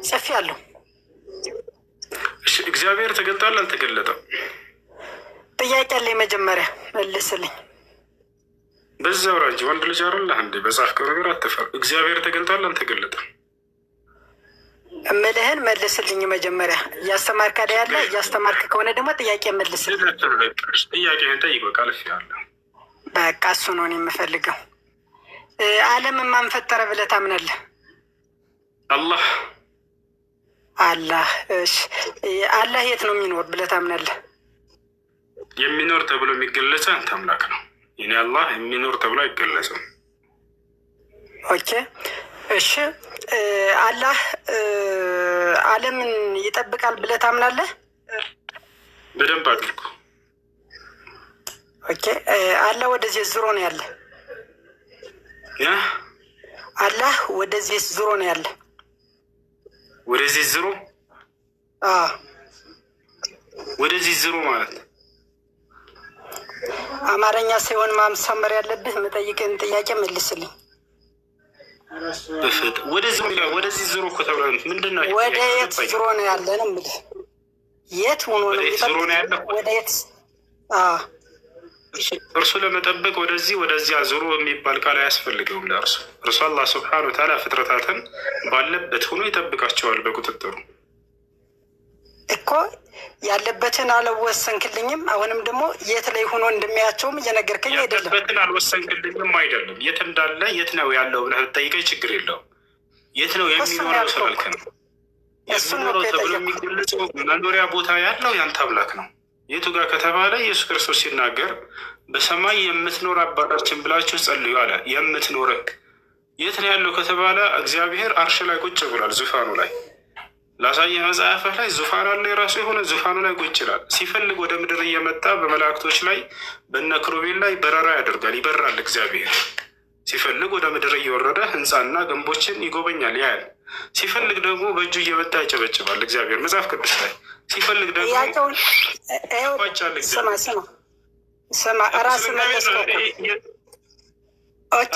ጽፌያለሁ። እሺ እግዚአብሔር ተገልጧል አልተገለጠም? ጥያቄ አለኝ፣ መጀመሪያ መልስልኝ። በዛው ራንጂ ወንድ ልጅ አይደለህ እንዴ? በጻፍከው ነገር አትፈር። እግዚአብሔር ተገልጧል አልተገለጠም? እምልህን መልስልኝ መጀመሪያ። እያስተማርክ አይደል ያለ? እያስተማርክ ከሆነ ደግሞ ጥያቄ መልስልኝ። ጥያቄህን ጠይቅ። በቃ አልፌዋለሁ። በቃ እሱ ነው እኔ የምፈልገው። ዓለምን ማን ፈጠረ ብለህ ታምናለህ? አላህ። አላህ። እሺ አላህ የት ነው የሚኖር ብለህ ታምናለህ? የሚኖር ተብሎ የሚገለጸ አንተ አምላክ ነው። የኔ አላህ የሚኖር ተብሎ አይገለጽም። ኦኬ እሺ። አላህ ዓለምን ይጠብቃል ብለህ ታምናለህ? በደንብ አድርጎ። ኦኬ አላህ ወደዚህ ዙሮ ነው ያለ? አላህ ወደዚህ ዙሮ ነው ያለ? ወደዚህ ዙሮ? ወደዚህ ዙሮ ማለት አማርኛ ሳይሆን ማምሰመር ያለብህ። የምጠይቅህን ጥያቄ መልስልኝ። ወደዚህ ዙሮ እኮ ተብሎ ምንድን ነው? ወደ የት ዙሮ ነው ያለ ነው የምልህ። የት ሆኖ ነው ዙሮ ነው ያለ? ወደ የት? እርሱ ለመጠበቅ ወደዚያ ዙሮ የሚባል ቃል አያስፈልገውም ለእርሱ። እርሱ አላህ ስብሐነሁ ወተዓላ ፍጥረታትን ባለበት ሆኖ ይጠብቃቸዋል በቁጥጥሩ እኮ። ያለበትን አልወሰንክልኝም። አሁንም ደግሞ የት ላይ ሆኖ እንደሚያቸውም እየነገርከኝ አይደለም። ያለበትን አልወሰንክልኝም አይደለም። የት እንዳለ የት ነው ያለው ብለህ ብትጠይቀኝ ችግር የለውም። የት ነው የሚኖረው ስላልክ ነው። የሚኖረው ተብሎ የሚገለጸው መኖሪያ ቦታ ያለው ያንተ አምላክ ነው። የቱ ጋር ከተባለ ኢየሱስ ክርስቶስ ሲናገር በሰማይ የምትኖር አባታችን ብላችሁ ጸልዩ አለ። የምትኖረክ የት ነው ያለው ከተባለ እግዚአብሔር አርሽ ላይ ቁጭ ብሏል፣ ዙፋኑ ላይ። ላሳየህ መጽሐፍህ ላይ ዙፋን አለ፣ የራሱ የሆነ ዙፋኑ ላይ ቁጭ ይላል። ሲፈልግ ወደ ምድር እየመጣ በመላእክቶች ላይ በነ ክሩቤል ላይ በረራ ያደርጋል፣ ይበራል። እግዚአብሔር ሲፈልግ ወደ ምድር እየወረደ ህንፃና ግንቦችን ይጎበኛል፣ ያያል። ሲፈልግ ደግሞ በእጁ እየመጣ ያጨበጭባል። እግዚአብሔር መጽሐፍ ቅዱስ ላይ ሲፈልግ ደግሞ ስማ ራስ መለስከው። ኦኬ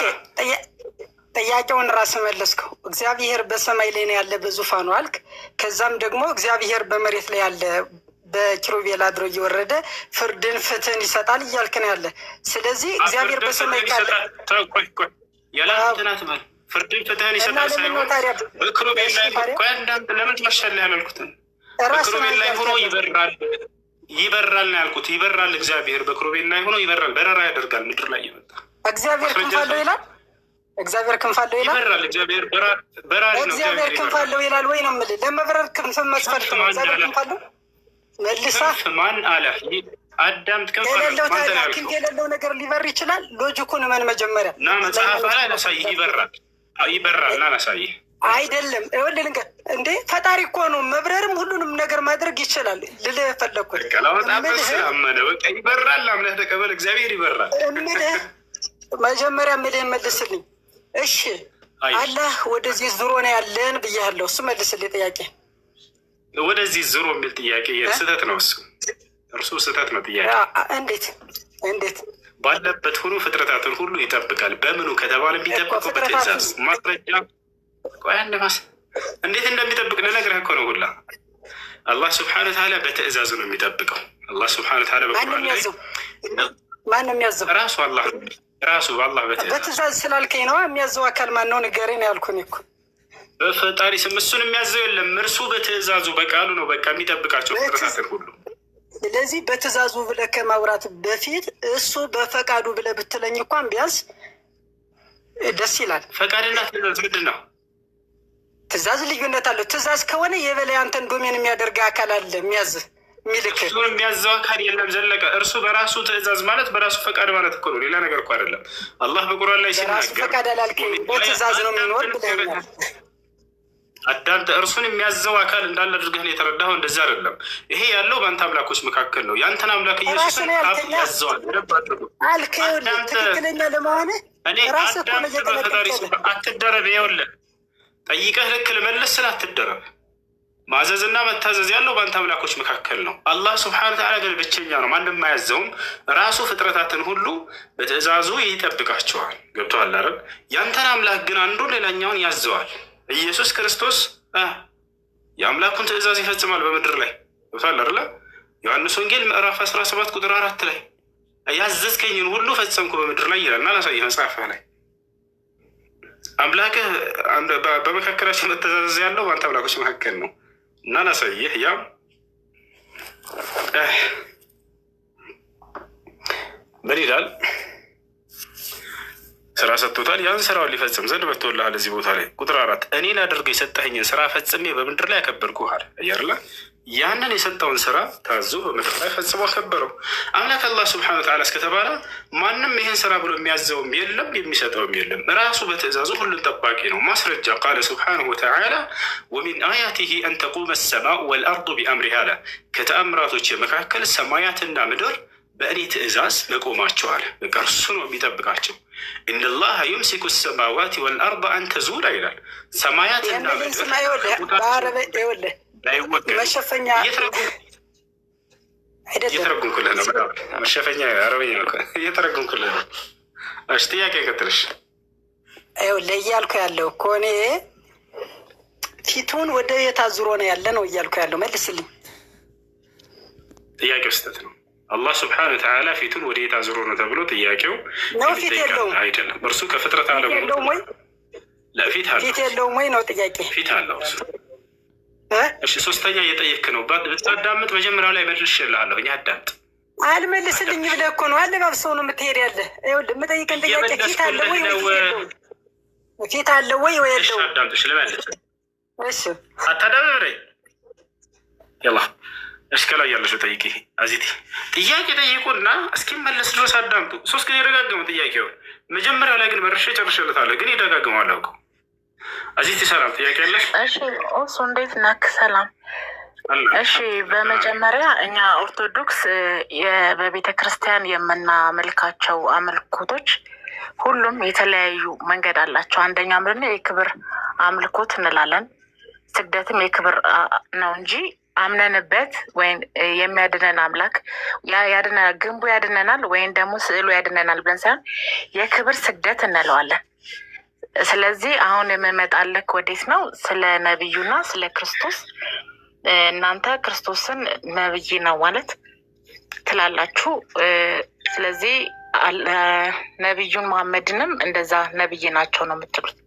ጥያቄውን ራስ መለስከው። እግዚአብሔር በሰማይ ላይ ነው ያለ በዙፋኑ አልክ። ከዛም ደግሞ እግዚአብሔር በመሬት ላይ ያለ በኪሩቤል አድሮ እየወረደ ፍርድን ፍትህን ይሰጣል እያልክ ነው ያለ። ስለዚህ እግዚአብሔር በሰማይ ካለ ያላትናት በል ፍርድን ፍትህን ይሰጣል ሳይሆን በኪሩቤል ላይ ለምን ትመሻለህ ያላልኩትን በክሩቤል ላይ ሆኖ ይበራል ነው ያልኩት። ይበራል እግዚአብሔር በክሩቤል ላይ ሆኖ ይበራል፣ በረራ ያደርጋል። ምድር ላይ እየመጣ እግዚአብሔር ክንፍ አለው ይላል። እግዚአብሔር ክንፍ አለው ይላል። ይበራል እግዚአብሔር በራሪ ነው። እግዚአብሔር ክንፍ አለው ይላል ወይ ነው የምልህ። ለመብረር ክንፍ መስፈርት ነው። እግዚአብሔር ክንፍ አለው መልሳ ማን አለ? አዳምጥ። ክንፍ የሌለው ነገር ሊበር ይችላል። ሎጂኩን ምን መጀመሪያ እና መጽሐፍ ላይ ላሳይህ። ይበራል ና ላሳይህ። አይደለም ይኸውልህ ልንገር እንዴ ፈጣሪ እኮ ነው። መብረርም ሁሉንም ነገር ማድረግ ይችላል ልልህ ፈለግኩት። ይበራል። አምነህ ተቀበል። እግዚአብሔር ይበራል። መጀመሪያ ምልህን መልስልኝ። እሺ አላህ ወደዚህ ዙሮ ነው ያለን ብያለሁ። እሱ መልስልኝ ጥያቄ። ወደዚህ ዙሮ የሚል ጥያቄ ስህተት ነው። እርሱ ስህተት ነው ጥያቄ። እንዴት ባለበት ሆኖ ፍጥረታትን ሁሉ ይጠብቃል። በምኑ ከተባለ የሚጠብቀው በትእዛዝ ማስረጃ እንዴት እንደሚጠብቅ ልነግርህ እኮ ነው። ሁላ አላህ ስብሐነሁ ወተዓላ በትእዛዙ ነው የሚጠብቀው። አላህ ስብሐነሁ ወተዓላ በቁርአን ላይ ማንም የሚያዘው ራሱ በአላህ በትእዛዝ ስላልከኝ ነው። የሚያዘው አካል ማን ነው ንገረኝ ያልኩኝ እኮ። በፈጣሪ ስም እሱን የሚያዘው የለም። እርሱ በትእዛዙ በቃሉ ነው በቃ የሚጠብቃቸው ፍጥረታትን ሁሉ። ስለዚህ በትእዛዙ ብለህ ከማውራት በፊት እሱ በፈቃዱ ብለህ ብትለኝ እንኳን ቢያንስ ደስ ይላል። ፈቃድና ትእዛዝ ምንድን ነው? ትእዛዝ ልዩነት አለው። ትእዛዝ ከሆነ የበላይ አንተን ዶሜን የሚያደርግ አካል አለ የሚያዝህ የሚልክ። እሱን የሚያዘው አካል የለም ዘለቀ። እርሱ በራሱ ትእዛዝ ማለት በራሱ ፈቃድ ማለት እኮ ነው፣ ሌላ ነገር እኮ አይደለም። አላህ በቁርአን ላይ ሲናገር በራሱ ፈቃድ አላልከኝ፣ በትእዛዝ ነው የሚኖር ብለኸኛል። አዳምጥ። እርሱን የሚያዘው አካል እንዳለ አድርገህ ነው የተረዳኸው። እንደዚህ አይደለም። ይሄ ያለው በአንተ አምላኮች መካከል ነው። ያንተን አምላክ ኢየሱስን ያዘዋል። አልከኝ ትክክለኛ ለመሆነ ራስህ እኮ ነው እየተነቀቀ። አትደረብ። ይኸውልህ ጠይቀህ ልክ ልመልስ ስል አትደረብ። ማዘዝና መታዘዝ ያለው በአንተ አምላኮች መካከል ነው። አላህ ስብሐነሁ ወተዓላ ግን ብቸኛ ነው፣ ማንም አያዘውም። ራሱ ፍጥረታትን ሁሉ በትእዛዙ ይጠብቃቸዋል። ገብቶሃል አይደል? ያንተን አምላክ ግን አንዱ ሌላኛውን ያዘዋል። ኢየሱስ ክርስቶስ የአምላኩን ትእዛዝ ይፈጽማል በምድር ላይ ታል አይደለ? ዮሐንስ ወንጌል ምዕራፍ 17 ቁጥር 4 ላይ ያዘዝከኝን ሁሉ ፈጸምኩ በምድር ላይ ይላልና ላሳይህ መጽሐፍ ላይ አምላክህ በመካከላችን መተዛዘዝ ያለው በአንተ አምላኮች መካከል ነው እና ላሳይህ ያው ምን ይላል? ስራ ሰጥቶታል። ያን ስራውን ሊፈጽም ዘንድ መጥቶልሃል። እዚህ ቦታ ላይ ቁጥር 4 እኔ ላደርገው የሰጠኸኝን ስራ ፈጽሜ በምድር ላይ አከበርኩህ አለ። እያለ ያንን የሰጠውን ስራ ታዞ በምድር ላይ ፈጽሞ አከበረው። አምላክ አላህ ስብሐነሁ ወተዓላ እስከተባለ ማንም ይህን ስራ ብሎ የሚያዘውም የለም የሚሰጠውም የለም። ራሱ በትእዛዙ ሁሉን ጠባቂ ነው። ማስረጃ ቃለ ስብሐነሁ ወተዓላ ወሚን አያቲሂ አን ተቁመ ሰማኡ ወልአርዱ ቢአምሪሂ አለ። ከተአምራቶች መካከል ሰማያትና ምድር በእኔ ትእዛዝ መቆማቸዋል። በቃ እርሱ ነው የሚጠብቃቸው። ኢነላህ ዩምሲኩ ሰማዋት ወልአርድ አን ተዙላ ይላል። ሰማያትና ምድር መሸፈኛ እየተረጉምኩልህ ነው። መሸፈኛ አረበኛ እየተረጉምኩልህ ነው። እሺ ጥያቄ ቀጥልሽ። እያልኩ ያለው እኮ እኔ ፊቱን ወደ የት አዙሮ ነው ያለ ነው እያልኩ ያለው። መልስልኝ። ጥያቄው ስህተት ነው። አላህ ስብሐነሁ ወተዓላ ፊቱን ወደ የት አዙሮ ነው ተብሎ ጥያቄው ፊት የለውም አይደለም። እርሱ ከፍጥረት ዓለም ለፊት የለውም ወይ ነው ጥያቄ። ፊት አለው እሱ። እሺ ሶስተኛ እየጠየክ ነው። ብታዳምጥ መጀመሪያው ላይ መልሼልሃለሁ። እኛ አዳምጥ። አልመልስልኝ ብለህ እኮ ነው አለባብሰው ነው የምትሄድ ያለ። ይኸውልህ የምጠይቀን ጥያቄ ፊት አለ ወይ ፊት አለ ወይ ወይ የለውም? አዳምጥሽ ልመልስ። እሺ አታዳምረኝ። ይላ እሺ ከላይ ያለሽው ጠይቂ። አዚቲ ጥያቄ ጠይቁና እስኪመለስ ድረስ አዳምጡ። 3 ጊዜ ደጋግሙ ጥያቄውን። መጀመሪያ ላይ ግን መርሼ ጨርሼለታለሁ፣ ግን ይደጋግመዋል አውቀው። አዚቲ ሰላም ጥያቄ አለሽ? እሺ ኦሱ እንዴት ነክ? ሰላም። እሺ በመጀመሪያ እኛ ኦርቶዶክስ በቤተ ክርስቲያን የምናመልካቸው አምልኮቶች ሁሉም የተለያዩ መንገድ አላቸው። አንደኛ ምንድነው የክብር አምልኮት እንላለን። ስግደትም የክብር ነው እንጂ አምነንበት ወይም የሚያድነን አምላክ ያድነናል፣ ግንቡ ያድነናል ወይም ደግሞ ስዕሉ ያድነናል ብለን ሳይሆን የክብር ስግደት እንለዋለን። ስለዚህ አሁን የምመጣልክ ወዴት ነው? ስለ ነቢዩና ስለ ክርስቶስ። እናንተ ክርስቶስን ነብይ ነው ማለት ትላላችሁ። ስለዚህ ነቢዩን መሐመድንም እንደዛ ነብይ ናቸው ነው የምትሉት።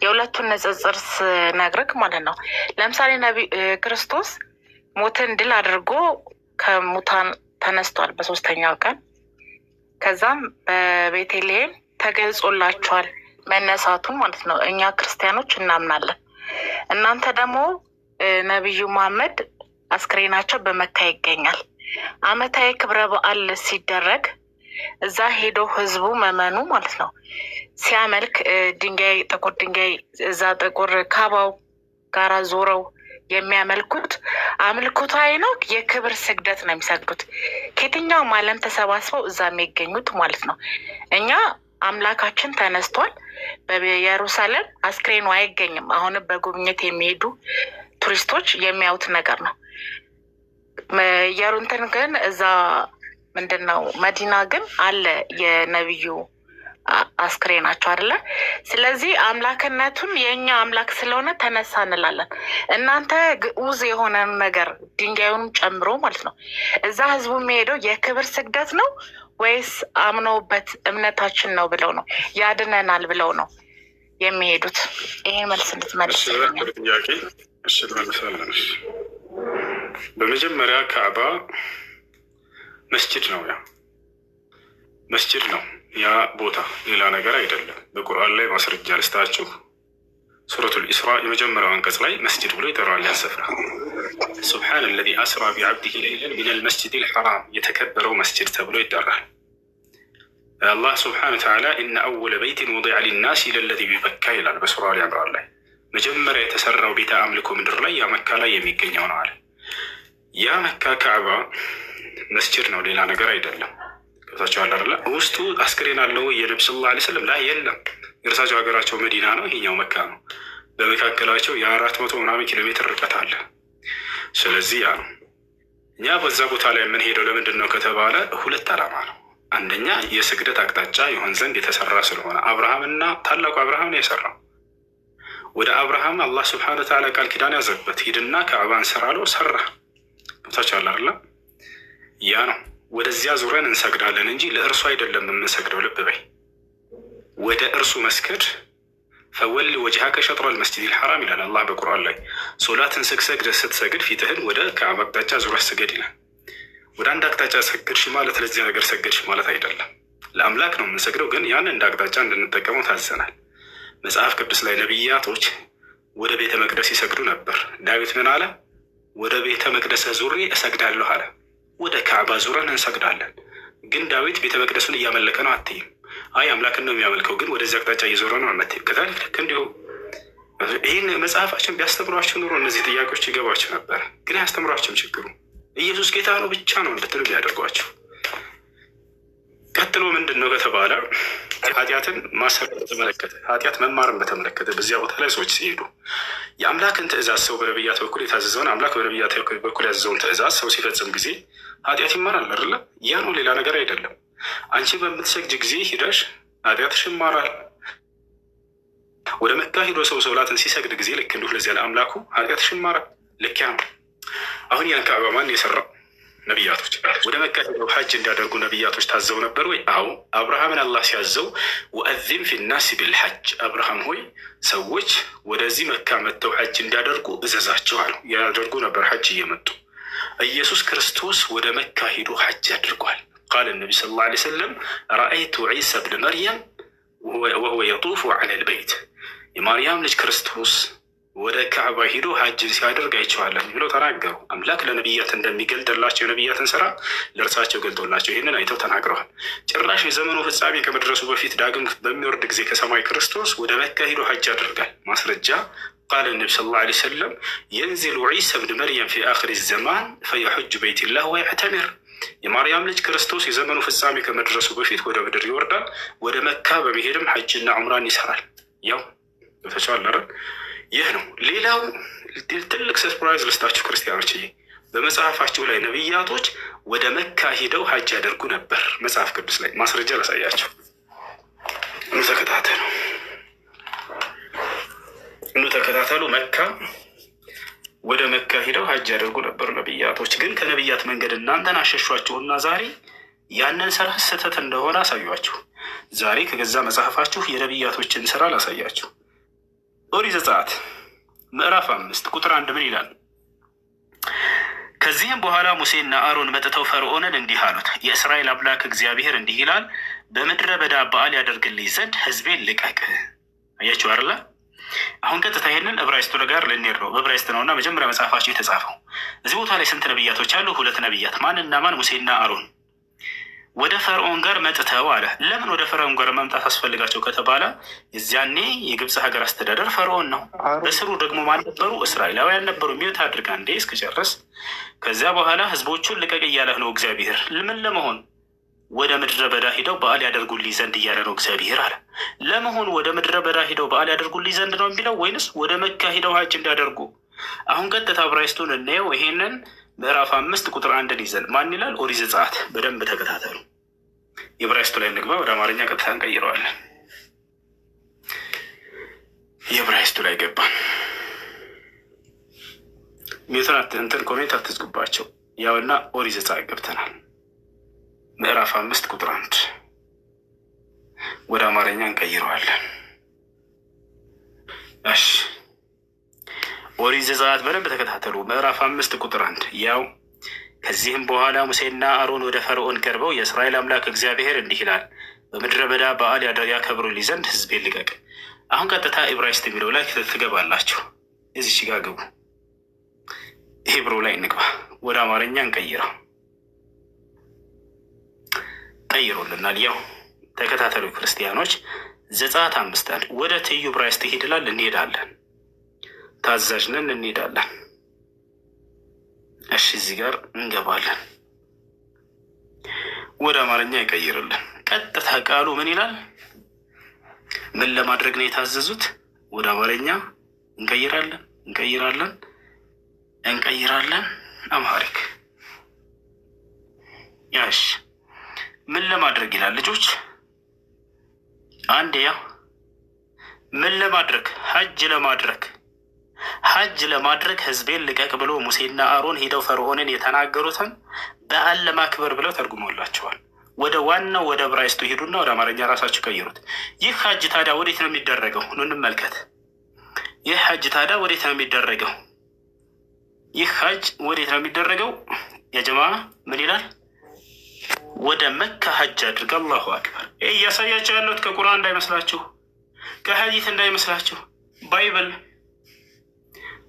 የሁለቱን ንጽጽር ስነግርህ ማለት ነው። ለምሳሌ ክርስቶስ ሞትን ድል አድርጎ ከሙታን ተነስቷል በ3ኛው ቀን። ከዛም በቤተልሔም ተገልጾላቸዋል መነሳቱን ማለት ነው። እኛ ክርስቲያኖች እናምናለን። እናንተ ደግሞ ነቢዩ መሐመድ አስክሬናቸው በመካ ይገኛል። ዓመታዊ ክብረ በዓል ሲደረግ እዛ ሄዶ ህዝቡ መመኑ ማለት ነው ሲያመልክ ድንጋይ ጥቁር ድንጋይ እዛ ጥቁር ካባው ጋራ ዞረው የሚያመልኩት አምልኮታዊ ነው። የክብር ስግደት ነው የሚሰግዱት። ከየትኛውም ዓለም ተሰባስበው እዛ የሚገኙት ማለት ነው። እኛ አምላካችን ተነስቷል። በኢየሩሳሌም አስክሬኑ አይገኝም። አሁንም በጉብኝት የሚሄዱ ቱሪስቶች የሚያዩት ነገር ነው። የሩንትን ግን እዛ ምንድን ነው መዲና ግን አለ የነቢዩ አስክሬናቸው አይደለ? ስለዚህ አምላክነቱን የእኛ አምላክ ስለሆነ ተነሳ እንላለን። እናንተ ግዑዝ የሆነ ነገር ድንጋዩንም ጨምሮ ማለት ነው እዛ ህዝቡ የሚሄደው የክብር ስግደት ነው ወይስ አምነውበት እምነታችን ነው ብለው ነው ያድነናል ብለው ነው የሚሄዱት? ይሄ መልስ እንድትመልስ ጥያቄ። እሺ ትመልሳለን። በመጀመሪያ ካዕባ መስጅድ ነው። ያ መስጅድ ነው ያ ቦታ ሌላ ነገር አይደለም። በቁርአን ላይ ማስረጃ ልስጣችሁ። ሱረቱል ኢስራ የመጀመሪያው አንቀጽ ላይ መስጅድ ብሎ ይጠራል። ያሰፍራ ሱብሓነ አለዚ አስራ ቢዐብዲሂ ለይለን ሚነል መስጂዲል ሐራም የተከበረው መስጅድ ተብሎ ይጠራል። አላህ ሱብሓነሁ ወተዓላ ኢነ አወለ በይቲን ውዲዐ ሊናስ ለለዚ ቢበካ ይላል በሱራ አሊ ዒምራን ላይ። መጀመሪያ የተሰራው ቤተ አምልኮ ምድር ላይ ያ መካ ላይ የሚገኘው ነው አለ። ያ መካ ካዕባ መስጅድ ነው፣ ሌላ ነገር አይደለም። ገብታችኋል አይደለ? ውስጡ አስክሬን አለው የነብዩ ሰለላሁ ዐለይሂ ወሰለም ላይ የለም። የእርሳቸው ሀገራቸው መዲና ነው፣ ይሄኛው መካ ነው። በመካከላቸው የ400 ምናምን ኪሎ ሜትር ርቀት አለ። ስለዚህ ያ ነው። እኛ በዛ ቦታ ላይ የምንሄደው ለምንድን ነው ከተባለ 2 ዓላማ ነው። አንደኛ የስግደት አቅጣጫ ይሆን ዘንድ የተሰራ ስለሆነ አብርሃምና ታላቁ አብርሃም ነው የሰራው። ወደ አብርሃም አላህ ስብሐነ ወተዓላ ቃል ኪዳን ያዘበት፣ ሂድና ከዕባን ስራ አለው። ሰራ። ገብታችኋል አይደል? ያ ነው። ወደዚያ ዙረን እንሰግዳለን እንጂ ለእርሱ አይደለም የምንሰግደው። ልብ በይ። ወደ እርሱ መስገድ ፈወል ወጅሃከ ሸጥረል መስጂዲል ሐራም ይላል አላህ በቁርአን ላይ። ሶላትን ስትሰግድ ፊትህን ወደ ከዕባ አቅጣጫ ዙረህ ስገድ ይላል። ወደ አንድ አቅጣጫ ሰገድሽ ማለት ለዚያ ነገር ሰገድሽ ማለት አይደለም። ለአምላክ ነው የምንሰግደው፣ ግን ያን እንደ አቅጣጫ እንድንጠቀመው ታዘናል። መጽሐፍ ቅዱስ ላይ ነቢያቶች ወደ ቤተ መቅደስ ይሰግዱ ነበር። ዳዊት ምን አለ? ወደ ቤተ መቅደስ ዙሬ እሰግዳለሁ አለ። ወደ ካዕባ ዙረን እንሰግዳለን። ግን ዳዊት ቤተ መቅደሱን እያመለከ ነው አትይም። አይ አምላክን ነው የሚያመልከው፣ ግን ወደዚህ አቅጣጫ እየዞረ ነው አትይም። ከታሪክ ልክ እንዲሁ ይህን መጽሐፋችን ቢያስተምሯቸው ኑሮ እነዚህ ጥያቄዎች ይገባቸው ነበር። ግን አያስተምሯቸውም። ችግሩ ኢየሱስ ጌታ ነው ብቻ ነው እንድትሉ የሚያደርጓቸው። ቀጥሎ ምንድን ነው ከተባለ ኃጢአትን ማሰር በተመለከተ ኃጢአት መማርን በተመለከተ በዚያ ቦታ ላይ ሰዎች ሲሄዱ የአምላክን ትእዛዝ ሰው በነቢያት በኩል የታዘዘውን አምላክ በነቢያት በኩል ያዘዘውን ትእዛዝ ሰው ሲፈጽም ጊዜ ኃጢአት ይማራል አይደለ? ያ ነው፣ ሌላ ነገር አይደለም። አንቺ በምትሰግጅ ጊዜ ሂደሽ ኃጢአትሽ ይማራል። ወደ መካ ሂዶ ሰው ሶላትን ሲሰግድ ጊዜ ልክ እንዲሁ ለዚያ ለአምላኩ ኃጢአትሽ ይማራል። ልክ ያ ነው። አሁን ያን ካዕባ ማን የሰራው? ነቢያቶች። ወደ መካ ሄደው ሐጅ እንዲያደርጉ ነቢያቶች ታዘው ነበር ወይ? አዎ። አብርሃምን አላህ ሲያዘው ወአዚም ፊናሲ ቢልሐጅ፣ አብርሃም ሆይ ሰዎች ወደዚህ መካ መጥተው ሐጅ እንዲያደርጉ እዘዛቸው አለው። ያደርጉ ነበር ሐጅ እየመጡ። ኢየሱስ ክርስቶስ ወደ መካ ሄዶ ሐጅ አድርጓል። ቃል ነቢ ሰለላሁ ዐለይሂ ወሰለም ረአይቱ ዒሳ ብን መርየም ወሁወ የጡፉ ዐለል በይት፣ የማርያም ልጅ ክርስቶስ ወደ ካዕባ ሂዶ ሐጅን ሲያደርግ አይቼዋለሁ ብለው ተናገሩ። አምላክ ለነቢያት እንደሚገልጥላቸው የነቢያትን ስራ ለእርሳቸው ገልጦላቸው ይህንን አይተው ተናግረዋል። ጭራሽ የዘመኑ ፍጻሜ ከመድረሱ በፊት ዳግም በሚወርድ ጊዜ ከሰማይ ክርስቶስ ወደ መካ ሂዶ ሐጅ ያደርጋል። ማስረጃ ቃል ነቢ ሰለላሁ ዐለይሂ ወሰለም የንዚሉ ዒሳ ብን መርየም ፊ አኺሪ ዘማን ፈየሑጁ በይቲላህ ወየዕተሚር፣ የማርያም ልጅ ክርስቶስ የዘመኑ ፍጻሜ ከመድረሱ በፊት ወደ ምድር ይወርዳል። ወደ መካ በመሄድም ሐጅና ዑምራን ይሰራል። ያው ተቻለ። ይህ ነው። ሌላው ትልቅ ሰርፕራይዝ ልስጣችሁ ክርስቲያኖች፣ በመጽሐፋቸው ላይ ነቢያቶች ወደ መካ ሂደው ሐጅ ያደርጉ ነበር። መጽሐፍ ቅዱስ ላይ ማስረጃ ላሳያቸው። ተከታተሉ። ወደ መካ ሂደው ሐጅ ያደርጉ ነበር ነቢያቶች። ግን ከነቢያት መንገድ እናንተን አሸሿችሁና ዛሬ ያንን ስራ ስህተት እንደሆነ አሳዩአችሁ። ዛሬ ከገዛ መጽሐፋችሁ የነቢያቶችን ስራ ላሳያችሁ። ኦሪት ዘጸአት ምዕራፍ 5 ቁጥር 1 ምን ይላል? ከዚህም በኋላ ሙሴና አሮን መጥተው ፈርዖንን እንዲህ አሉት፣ የእስራኤል አምላክ እግዚአብሔር እንዲህ ይላል፣ በምድረ በዳ በዓል ያደርግልኝ ዘንድ ሕዝቤን ልቀቅ። አያችሁ አይደለ? አሁን ቀጥታ ይሄንን ዕብራይስጡ ጋር ልንሄድ ነው። በዕብራይስጥ ነውና መጀመሪያ መጽሐፋቸው የተጻፈው። እዚህ ቦታ ላይ ስንት ነቢያቶች አሉ? 2 ነቢያት። ማንና ማን? ሙሴና አሮን። ወደ ፈርዖን ጋር መጥተው አለ። ለምን ወደ ፈርዖን ጋር መምጣት አስፈልጋቸው ከተባለ የዚያኔ የግብፅ ሀገር አስተዳደር ፈርዖን ነው። በስሩ ደግሞ ማን ነበሩ? እስራኤላውያን ነበሩ። ሚዩት አድርጋ እንዴ እስክጨርስ። ከዚያ በኋላ ህዝቦቹን ልቀቅ እያለህ ነው እግዚአብሔር። ምን ለመሆን? ወደ ምድረ በዳ ሂደው በዓል ያደርጉልኝ ዘንድ እያለ ነው እግዚአብሔር አለ። ለመሆን ወደ ምድረ በዳ ሂደው በዓል ያደርጉልኝ ዘንድ ነው የሚለው ወይንስ ወደ መካ ሂደው ሐጅ እንዲያደርጉ? አሁን ቀጥታ ዕብራይስጡን እናየው። ይሄንን ምዕራፍ 5 ቁጥር 1 ይዘን ማን ይላል? ኦሪት ዘጸአት። በደንብ ተከታተሉ። የዕብራይስጡ ላይ እንግባ፣ ወደ አማርኛ ቀጥታ እንቀይረዋለን። የዕብራይስጡ ላይ ገባን። ሜትራት እንትን ኮሜንት አትዝጉባቸው። ያውና ኦሪት ዘጸአት ገብተናል። ምዕራፍ 5 ቁጥር 1 ወደ አማርኛ እንቀይረዋለን። እሺ ኦሪት ዘጸአት በደንብ ተከታተሉ። ምዕራፍ 5 ቁጥር 1 ያው ከዚህም በኋላ ሙሴና አሮን ወደ ፈርዖን ቀርበው የእስራኤል አምላክ እግዚአብሔር እንዲህ ይላል፣ በምድረ በዳ በዓል ያከብሩልኝ ዘንድ ሕዝቤን ልቀቅ። አሁን ቀጥታ ዕብራይስጥ የሚለው ላይ ትገባላችሁ። እዚች ጋር ግቡ። ሂብሩ ላይ እንግባ። ወደ አማርኛ እንቀይረው። ቀይሮልናል። ያው ተከታተሉ ክርስቲያኖች። ዘጸአት 5 ወደ ትይዩ ዕብራይስጥ ሄድላል እንሄዳለን። ታዛዥ ነን እንሄዳለን። እሺ እዚህ ጋር እንገባለን። ወደ አማርኛ ይቀይርልን። ቀጥታ ቃሉ ምን ይላል? ምን ለማድረግ ነው የታዘዙት? ወደ አማርኛ እንቀይራለን። አምሃሪክ ያሽ ምን ለማድረግ ይላል ልጆች? አንድ ያው ምን ለማድረግ? ሐጅ ለማድረግ ህዝቤን ልቀቅ ብሎ ሙሴና አሮን ሄደው ፈርዖንን የተናገሩትን በዓል ለማክበር ብለው ተርጉሞላቸዋል። ወደ ዋናው ወደ ዕብራይስጡ ሄዱና ወደ አማርኛ ራሳችሁ ቀይሩት። ይህ ሐጅ ታዲያ ወዴት ነው የሚደረገው? ኑ እንመልከት። ይህ ሐጅ ታዲያ ወዴት ነው የሚደረገው? ይህ ሐጅ ወዴት ነው የሚደረገው? የጀማ ምን ይላል? ወደ መካ ሐጅ አድርግ። አላሁ አክበር። ይህ እያሳያቸው ያለሁት ከቁርአን እንዳይመስላችሁ፣ ከሐዲት እንዳይመስላችሁ፣ ባይብል።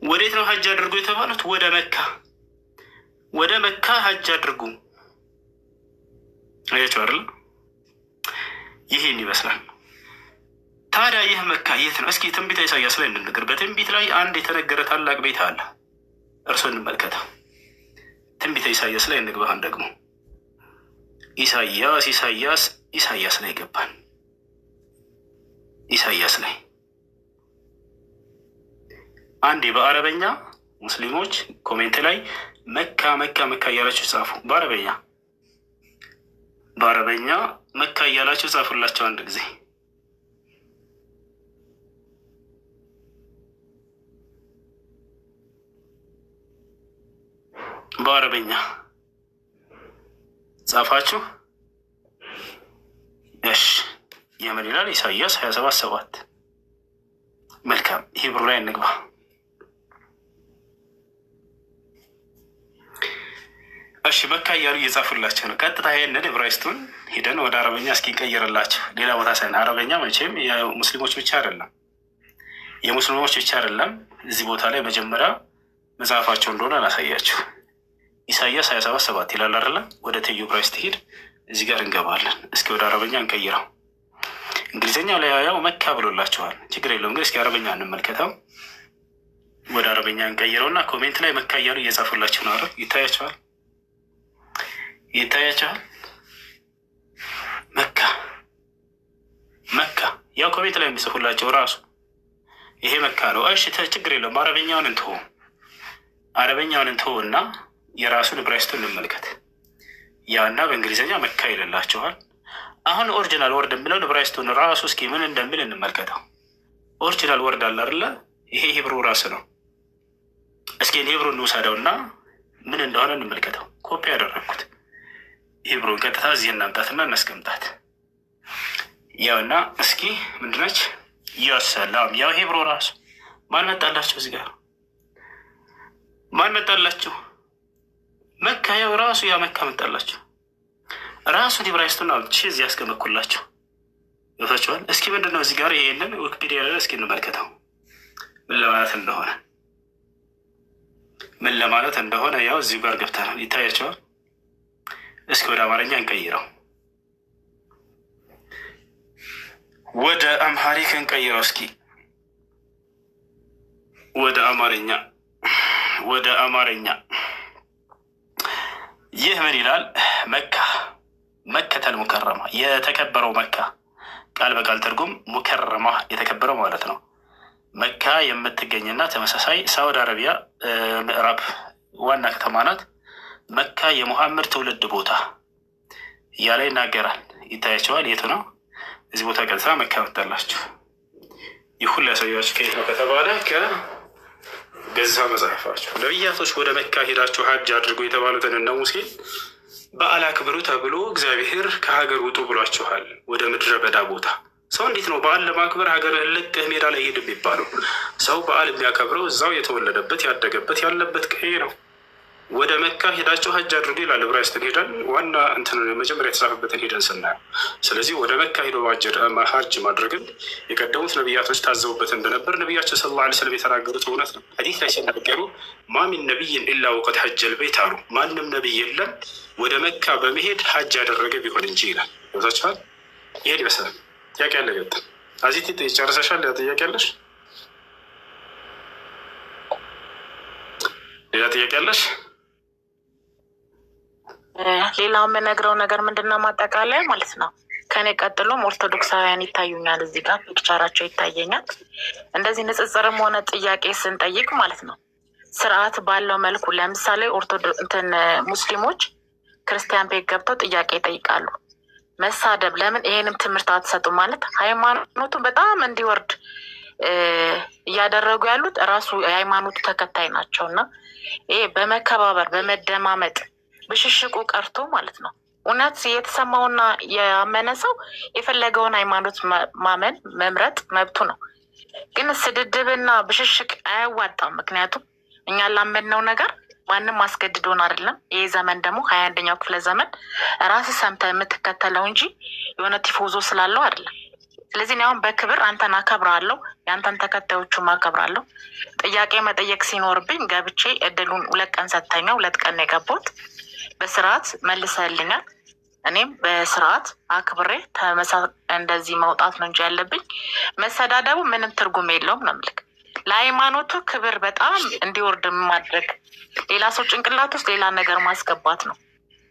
ወዴት ነው ሐጅ አድርጉ የተባሉት? ወደ መካ። ወደ መካ ሐጅ አድርጉ። አያችሁ አይደል? ይህን ይመስላል። ታዲያ ይህ መካ የት ነው? እስኪ ትንቢተ ኢሳያስ ላይ እንነገር። በትንቢት ላይ አንድ የተነገረ ታላቅ ቤት አለ። እርሱ እንመልከተው። ትንቢተ ኢሳያስ ላይ እንግባህን ደግሞ ኢሳያስ ላይ ገባን። ኢሳያስ ላይ አንዴ በአረበኛ ሙስሊሞች ኮሜንት ላይ መካ መካ መካ እያላችሁ ጻፉ። በአረበኛ መካ እያላችሁ ጻፉላቸው አንድ ጊዜ። በአረበኛ ጻፋችሁ? እሺ የምን ይላል? ኢሳያስ 27:7 መልካም። ሂብሩ ላይ እንግባ። እሺ መካ እያሉ እየጻፉላቸው ነው። ቀጥታ ይሄንን ዕብራይስጡን ሂደን ወደ አረበኛ እስኪቀይርላቸው ሌላ ቦታ ሳይሆን፣ አረበኛ መቼም የሙስሊሞች ብቻ አይደለም፣ እዚህ ቦታ ላይ መጀመሪያ መጽሐፋቸው እንደሆነ አላሳያችሁ። ኢሳያስ 27:7 ይላል አይደለ? ወደ ትይዩ ዕብራይስጥ ሂድ፣ እዚህ ጋር እንገባለን። እስኪ ወደ አረበኛ እንቀይረው። እንግሊዝኛው ላይ ያው መካ ብሎላችኋል፣ ችግር የለውም። ግን እስኪ አረበኛ እንመልከተው። ወደ አረበኛ እንቀይረውና ኮሜንት ላይ መካ እያሉ እየጻፉላችሁ ነው አይደል? ይታያችኋል። መካ ያው ኮሜንት ላይ የሚጽፉላቸው ራሱ ይሄ መካ ነው። እሺ ችግር የለውም። አረበኛውን እንተው እና የራሱን ዕብራይስጡን እንመልከት። ያና በእንግሊዝኛ መካ ይልላችኋል። አሁን ኦሪጂናል ወርድ የሚለውን ዕብራይስጡን ራሱ እስኪ ምን እንደሚል እንመልከተው። ኦሪጂናል ወርድ አለ አይደለ? ይሄ ሂብሩ ራሱ ነው። እስኪ ሂብሩ እንውሰደውና ምን እንደሆነ እንመልከተው። ኮፒ ያደረግኩት ሂብሩን ቀጥታ እዚህ እናምጣትና እናስቀምጣት። ያውና እስኪ ምንድነች? ያሰላም ያው ሂብሩ ራሱ ማን መጣላችሁ? እዚህ ጋር ማን መጣላችሁ? መካ ያው ራሱ ያ መካ መጣላችሁ። ራሱን ዕብራይስጡን አውጥቼ እዚህ ያስቀመጥኩላችሁ ይወታችኋል። እስኪ ምንድነው እዚህ ጋር ይሄንን ዊኪፒዲያ ላይ እስኪ እንመልከተው ምን ለማለት እንደሆነ ያው እዚሁ ጋር ገብተናል። ይታያቸዋል። እስኪ ወደ አማርኛ እንቀይረው፣ ወደ አምሃሪክ እንቀይረው። እስኪ ወደ አማርኛ ይህ ምን ይላል? መከተል ሙከረማ፣ የተከበረው መካ። ቃል በቃል ትርጉም ሙከረማ፣ የተከበረው ማለት ነው። መካ የምትገኝና ተመሳሳይ ሳውዲ አረቢያ ምዕራብ ዋና ከተማ ናት። መካ የሙሐመድ ትውልድ ቦታ እያለ ይናገራል። ይታያቸዋል። የቱ ነው? እዚህ ቦታ ቀጥታ መካ መጣላችሁ። ይህ ሁሉ ያሳያችሁ ከየት ነው ከተባለ ከገዛ መጽሐፋችሁ። ነቢያቶች ወደ መካ ሄዳችሁ ሀጅ አድርጎ የተባሉትን እነ ሙሴን በዓል አክብሩ ተብሎ እግዚአብሔር ከሀገር ውጡ ብሏችኋል። ወደ ምድረ በዳ ቦታ ሰው እንዴት ነው በዓል ለማክበር ሀገር ልቅህ ሜዳ ላይ ሄድ የሚባለው? ሰው በዓል የሚያከብረው እዛው የተወለደበት ያደገበት ያለበት ቀይ ነው። ወደ መካ ሄዳቸው ሀጅ አድርጉ ይላል። ዕብራይስጥን ሄደን ዋና መጀመሪያ የተጻፈበትን ሄደን ስናየው፣ ስለዚህ ወደ መካ ሄዶ ሀጅ ማድረግን የቀደሙት ነቢያቶች ታዘቡበት እንደነበር ነቢያቸው ሰለላሁ ዐለይሂ ወሰለም የተናገሩት እውነት ነው። ሐዲስ ላይ ሲናገሩ ማ ሚን ነቢይን ኢላ ወቀድ ሐጀል ቤት አሉ። ማንም ነቢይ የለም ወደ መካ በመሄድ ሀጅ ያደረገ ቢሆን እንጂ ይላል። ዛችኋል። ይሄድ ይመስላል። ጥያቄ ያለ ገጥ አዚቲ ጨርሰሻል? ጥያቄ ያለሽ? ሌላ ጥያቄ ያለሽ? ሌላው የምነግረው ነገር ምንድነው? ማጠቃለያ ማለት ነው። ከኔ ቀጥሎም ኦርቶዶክሳውያን ይታዩኛል። እዚህ ጋር ፒክቸራቸው ይታየኛል። እንደዚህ ንጽጽርም ሆነ ጥያቄ ስንጠይቅ ማለት ነው ስርዓት ባለው መልኩ ለምሳሌ ሙስሊሞች ክርስቲያን ቤት ገብተው ጥያቄ ይጠይቃሉ። መሳደብ ለምን ይሄንም ትምህርት አትሰጡም? ማለት ሃይማኖቱን በጣም እንዲወርድ እያደረጉ ያሉት እራሱ የሃይማኖቱ ተከታይ ናቸው። እና ይሄ በመከባበር በመደማመጥ ብሽሽቁ ቀርቶ ማለት ነው። እውነት የተሰማውና ያመነ ሰው የፈለገውን ሃይማኖት ማመን መምረጥ መብቱ ነው። ግን ስድድብና ብሽሽቅ አያዋጣም። ምክንያቱም እኛ ላመንነው ነገር ማንም አስገድዶን አይደለም። ይህ ዘመን ደግሞ 21ኛው ክፍለ ዘመን ራስህ ሰምተህ የምትከተለው እንጂ የሆነ ቲፎዞ ስላለው አይደለም። ስለዚህ እኔ አሁን በክብር አንተን አከብራለሁ፣ የአንተን ተከታዮቹም አከብራለሁ። ጥያቄ መጠየቅ ሲኖርብኝ ገብቼ እድሉን 2 ቀን ሰጥተኛው 2 ቀን የገባሁት በስርዓት መልሰልኛል። እኔም በስርዓት አክብሬ እንደዚህ መውጣት ነው እንጂ ያለብኝ መሰዳደቡ ምንም ትርጉም የለውም ነው የምልህ። ለሃይማኖቱ ክብር በጣም እንዲወርድ ማድረግ ሌላ ሰው ጭንቅላት ውስጥ ሌላ ነገር ማስገባት ነው።